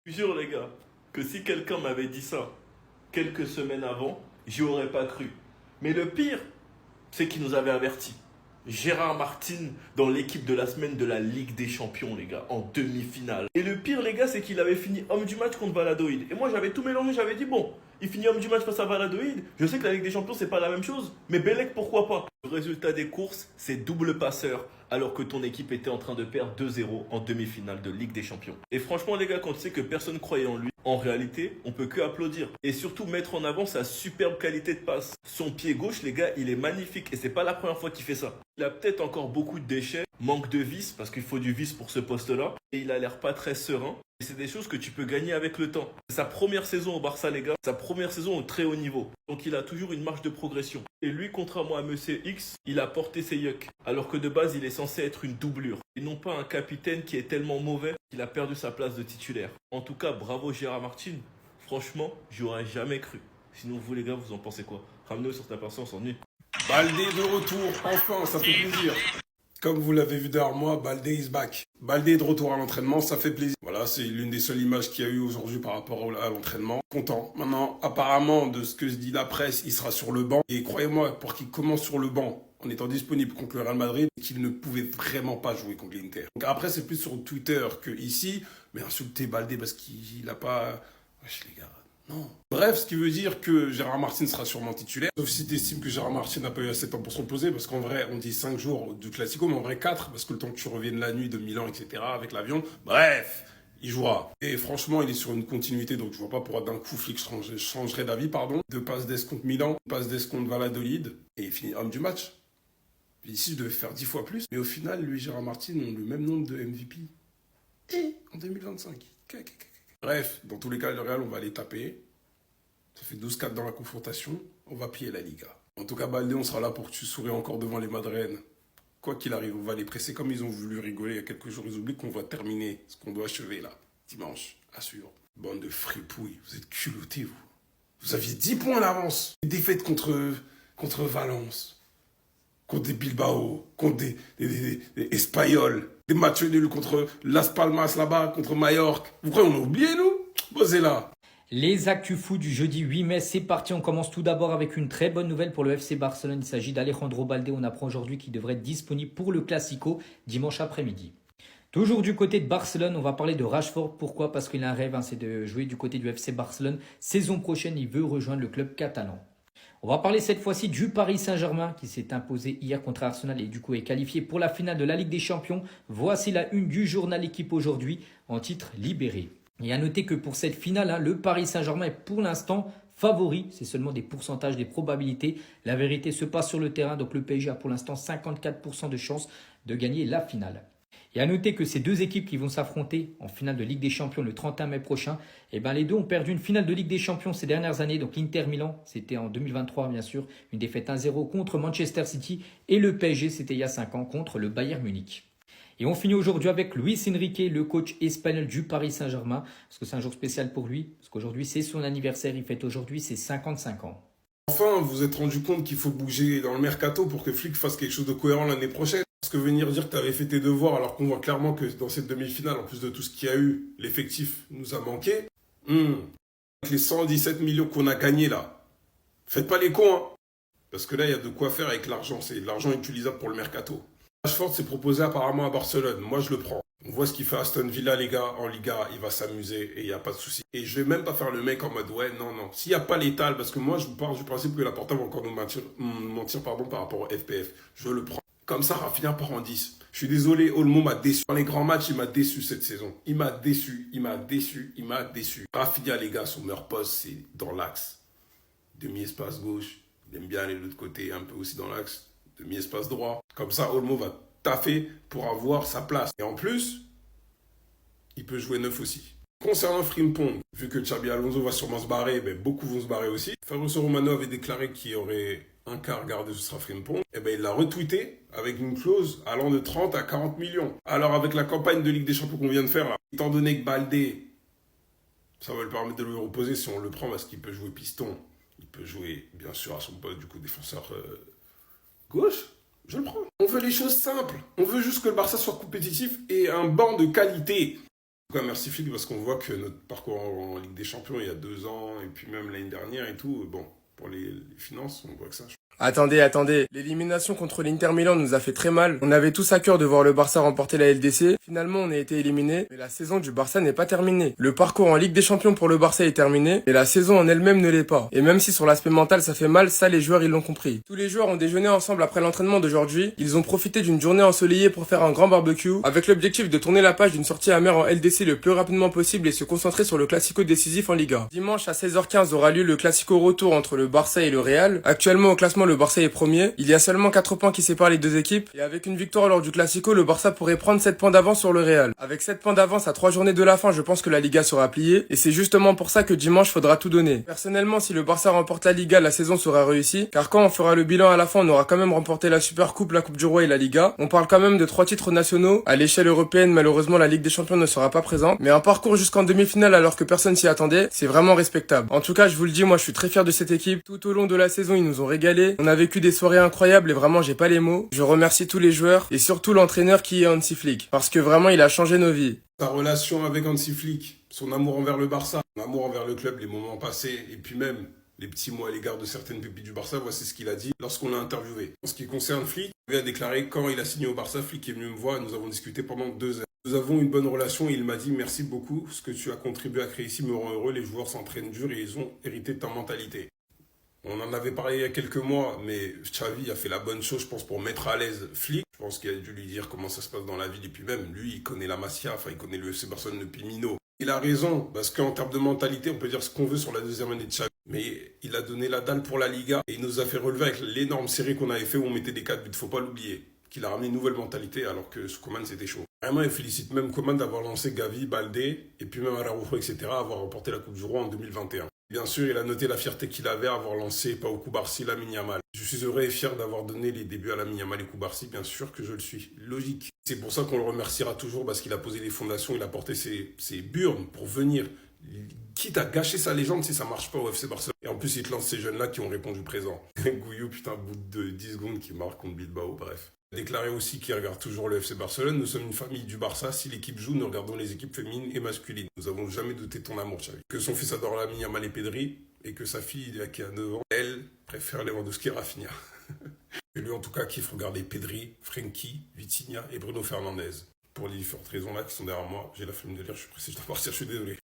Je vous jure les gars, que si quelqu'un m'avait dit ça quelques semaines avant, j'y aurais pas cru. Mais le pire, c'est qu'il nous avait avertis. Gérard Martin dans l'équipe de la semaine de la Ligue des Champions, les gars, en demi-finale. Et le pire, les gars, c'est qu'il avait fini homme du match contre Valladolid. Et moi, j'avais tout mélangé, j'avais dit, bon, il finit homme du match face à Valladolid. Je sais que la Ligue des Champions, c'est pas la même chose, mais Bellec, pourquoi pas? Le résultat des courses, c'est double passeur, alors que ton équipe était en train de perdre 2-0 en demi-finale de Ligue des Champions. Et franchement, les gars, quand tu sais que personne croyait en lui, en réalité, on peut que applaudir. Et surtout mettre en avant sa superbe qualité de passe. Son pied gauche, les gars, il est magnifique. Et c'est pas la première fois qu'il fait ça. Il a peut-être encore beaucoup de déchets, manque de vis, parce qu'il faut du vis pour ce poste-là. Et il a l'air pas très serein. Et c'est des choses que tu peux gagner avec le temps. C'est sa première saison au Barça, les gars. Sa première saison au très haut niveau. Donc il a toujours une marge de progression. Et lui, contrairement à Monsieur X, il a porté ses yucks. Alors que de base, il est censé être une doublure. Et non pas un capitaine qui est tellement mauvais qu'il a perdu sa place de titulaire. En tout cas, bravo Gérard Martin. Franchement, j'y aurais jamais cru. Sinon, vous les gars, vous en pensez quoi? Ramenez-nous sur ta personne, on s'ennuie. Baldé de retour, enfin, ça fait plaisir. Comme vous l'avez vu derrière moi, Baldé is back. Baldé est de retour à l'entraînement, ça fait plaisir. Voilà, c'est l'une des seules images qu'il y a eu aujourd'hui par rapport à l'entraînement. Content. Maintenant, apparemment, de ce que se dit la presse, il sera sur le banc. Et croyez-moi, pour qu'il commence sur le banc, en étant disponible contre le Real Madrid, qu'il ne pouvait vraiment pas jouer contre l'Inter. Donc après, c'est plus sur Twitter que ici, mais insulter Baldé parce qu'il n'a pas... Wesh les gars, non. Bref, ce qui veut dire que Gérard Martin sera sûrement titulaire. Sauf si tu estimes que Gérard Martin n'a pas eu assez de temps pour se reposer, parce qu'en vrai, on dit 5 jours du Classico, mais en vrai 4, parce que le temps que tu reviennes la nuit de Milan, etc., avec l'avion. Bref, il jouera. Et franchement, il est sur une continuité, donc je vois pas pourquoi d'un coup Flick changerait d'avis, pardon. Deux passes d'Es contre Milan, passe d'Es contre Valladolid, et il finit homme du match. Ici, je devais faire 10 fois plus, mais au final, lui et Gérard Martin ont le même nombre de MVP. Et en 2025. Bref, dans tous les cas, le Real, on va les taper. Ça fait 12-4 dans la confrontation. On va piller la Liga. En tout cas, Baldé, on sera là pour que tu souris encore devant les Madrennes. Quoi qu'il arrive, on va les presser comme ils ont voulu rigoler il y a quelques jours. Ils oublient qu'on va terminer ce qu'on doit achever là. Dimanche, à suivre. Bande de fripouilles. Vous êtes culottés, vous. Vous aviez 10 points d'avance. Des défaites contre Valence. Contre des Bilbao, contre des Espagnols, des matchs nuls contre Las Palmas là-bas, contre Majorque. Vous croyez qu'on a oublié, nous? Posez là. Les actus fous du jeudi 8 mai, c'est parti. On commence tout d'abord avec une très bonne nouvelle pour le FC Barcelone. Il s'agit d'Alejandro Baldé. On apprend aujourd'hui qu'il devrait être disponible pour le Classico dimanche après-midi. Toujours du côté de Barcelone, on va parler de Rashford. Pourquoi? Parce qu'il a un rêve, c'est de jouer du côté du FC Barcelone. Saison prochaine, il veut rejoindre le club catalan. On va parler cette fois-ci du Paris Saint-Germain qui s'est imposé hier contre Arsenal et du coup est qualifié pour la finale de la Ligue des Champions. Voici la une du journal Équipe aujourd'hui en titre libéré. Et à noter que pour cette finale, le Paris Saint-Germain est pour l'instant favori. C'est seulement des pourcentages, des probabilités. La vérité se passe sur le terrain. Donc le PSG a pour l'instant 54% de chances de gagner la finale. Et à noter que ces deux équipes qui vont s'affronter en finale de Ligue des Champions le 31 mai prochain, les deux ont perdu une finale de Ligue des Champions ces dernières années. Donc l'Inter Milan, c'était en 2023 bien sûr, une défaite 1-0 contre Manchester City. Et le PSG, c'était il y a 5 ans contre le Bayern Munich. Et on finit aujourd'hui avec Luis Enrique, le coach espagnol du Paris Saint-Germain, parce que c'est un jour spécial pour lui, parce qu'aujourd'hui c'est son anniversaire, il fête aujourd'hui ses 55 ans. Enfin, vous vous êtes rendu compte qu'il faut bouger dans le mercato pour que Flick fasse quelque chose de cohérent l'année prochaine. Parce que venir dire que tu avais fait tes devoirs alors qu'on voit clairement que dans cette demi-finale, en plus de tout ce qu'il y a eu, l'effectif nous a manqué. Avec les 117 millions qu'on a gagnés là, faites pas les cons, hein. Parce que là, il y a de quoi faire avec l'argent. C'est de l'argent utilisable pour le mercato. Rashford s'est proposé apparemment à Barcelone. Moi, je le prends. On voit ce qu'il fait à Aston Villa, les gars. En Liga, il va s'amuser et il n'y a pas de souci. Et je vais même pas faire le mec en mode, ouais, non, non. S'il n'y a pas l'étal, parce que moi, je pars du principe que la Porta va encore nous mentir par rapport au FPF. Je le prends. Comme ça, on va finir par en 10. Je suis désolé, Olmo m'a déçu. Dans les grands matchs, il m'a déçu cette saison. Il m'a déçu. Rafinha, les gars, son meilleur poste, c'est dans l'axe. Demi-espace gauche. Il aime bien aller de l'autre côté, un peu aussi dans l'axe. Demi-espace droit. Comme ça, Olmo va taffer pour avoir sa place. Et en plus, il peut jouer neuf aussi. Concernant Frimpong, vu que Xabi Alonso va sûrement se barrer, beaucoup vont se barrer aussi. Fabrizio Romano avait déclaré qu'il y aurait un quart gardé, ce sera Frimpong. Il l'a retweeté avec une clause allant de 30 à 40 millions. Alors avec la campagne de Ligue des Champions qu'on vient de faire, là, étant donné que Baldé, ça va lui permettre de le reposer si on le prend parce qu'il peut jouer piston. Il peut jouer, bien sûr, à son poste, du coup, défenseur gauche. Je le prends. On veut les choses simples. On veut juste que le Barça soit compétitif et un banc de qualité. En tout cas, merci Philippe, parce qu'on voit que notre parcours en Ligue des Champions il y a 2 ans, et puis même l'année dernière et tout, bon, pour les finances, on voit que ça. Attendez. L'élimination contre l'Inter Milan nous a fait très mal. On avait tous à cœur de voir le Barça remporter la LDC. Finalement, on a été éliminés, mais la saison du Barça n'est pas terminée. Le parcours en Ligue des Champions pour le Barça est terminé, mais la saison en elle-même ne l'est pas. Et même si sur l'aspect mental ça fait mal, ça les joueurs ils l'ont compris. Tous les joueurs ont déjeuné ensemble après l'entraînement d'aujourd'hui. Ils ont profité d'une journée ensoleillée pour faire un grand barbecue, avec l'objectif de tourner la page d'une sortie amère en LDC le plus rapidement possible et se concentrer sur le classico décisif en Liga. Dimanche à 16h15 aura lieu le classico retour entre le Barça et le Real. Actuellement au classement, le Barça est premier. Il y a seulement 4 points qui séparent les deux équipes. Et avec une victoire lors du Classico, le Barça pourrait prendre 7 points d'avance sur le Real. Avec 7 points d'avance à 3 journées de la fin, je pense que la Liga sera pliée. Et c'est justement pour ça que dimanche, faudra tout donner. Personnellement, si le Barça remporte la Liga, la saison sera réussie. Car quand on fera le bilan à la fin, on aura quand même remporté la Super Coupe, la Coupe du Roi et la Liga. On parle quand même de 3 titres nationaux. À l'échelle européenne, malheureusement, la Ligue des Champions ne sera pas présente. Mais un parcours jusqu'en demi-finale alors que personne s'y attendait, c'est vraiment respectable. En tout cas, je vous le dis, moi je suis très fier de cette équipe. Tout au long de la saison, ils nous ont régalé. On a vécu des soirées incroyable et vraiment j'ai pas les mots. Je remercie tous les joueurs et surtout l'entraîneur qui est Hansi Flick parce que vraiment il a changé nos vies. Sa relation avec Hansi Flick, son amour envers le Barça, son amour envers le club, les moments passés et puis même les petits mots à l'égard de certaines pépites du Barça, voici ce qu'il a dit lorsqu'on l'a interviewé. En ce qui concerne Flick, il a déclaré quand il a signé au Barça, Flick est venu me voir et nous avons discuté pendant 2 heures. Nous avons une bonne relation et il m'a dit merci beaucoup, ce que tu as contribué à créer ici me rend heureux, les joueurs s'entraînent dur et ils ont hérité de ta mentalité. On en avait parlé il y a quelques mois, mais Xavi a fait la bonne chose, je pense, pour mettre à l'aise Flick. Je pense qu'il a dû lui dire comment ça se passe dans la ville. Et puis même, lui, il connaît la Masia, enfin, il connaît le FC Barcelone depuis Mino. Il a raison, parce qu'en termes de mentalité, on peut dire ce qu'on veut sur la deuxième année de Xavi. Mais il a donné la dalle pour la Liga et il nous a fait relever avec l'énorme série qu'on avait fait où on mettait des 4 buts. Faut pas l'oublier. Qu'il a ramené une nouvelle mentalité alors que sous Koeman c'était chaud. Vraiment, il félicite même Koeman d'avoir lancé Gavi, Baldé et puis même Araujo, etc. avoir remporté la Coupe du Roi en 2021. Bien sûr, il a noté la fierté qu'il avait à avoir lancé Pau Cubarsí, Lamine Yamal. Je suis heureux et fier d'avoir donné les débuts à Lamine Yamal et Cubarsí, bien sûr que je le suis. Logique. C'est pour ça qu'on le remerciera toujours parce qu'il a posé les fondations, il a porté ses burnes pour venir, quitte à gâcher sa légende si ça marche pas au FC Barcelone. Et en plus, il te lance ces jeunes-là qui ont répondu présent. Gouillou, putain, bout de 10 secondes qui marque contre Bilbao, bref. Il a déclaré aussi qu'il regarde toujours le FC Barcelone. Nous sommes une famille du Barça. Si l'équipe joue, nous regardons les équipes féminines et masculines. Nous n'avons jamais douté de ton amour, Xavi. Que son fils adore Lamine Yamal et Pedri et que sa fille, qui a 9 ans, elle préfère Lewandowski et Rafinha. Et lui, en tout cas, kiffe regarder Pedri, Frenkie, Vitinha et Bruno Fernandes. Pour les différentes raisons là qui sont derrière moi, j'ai la flemme de lire, je suis pressé, je dois partir, je suis désolé.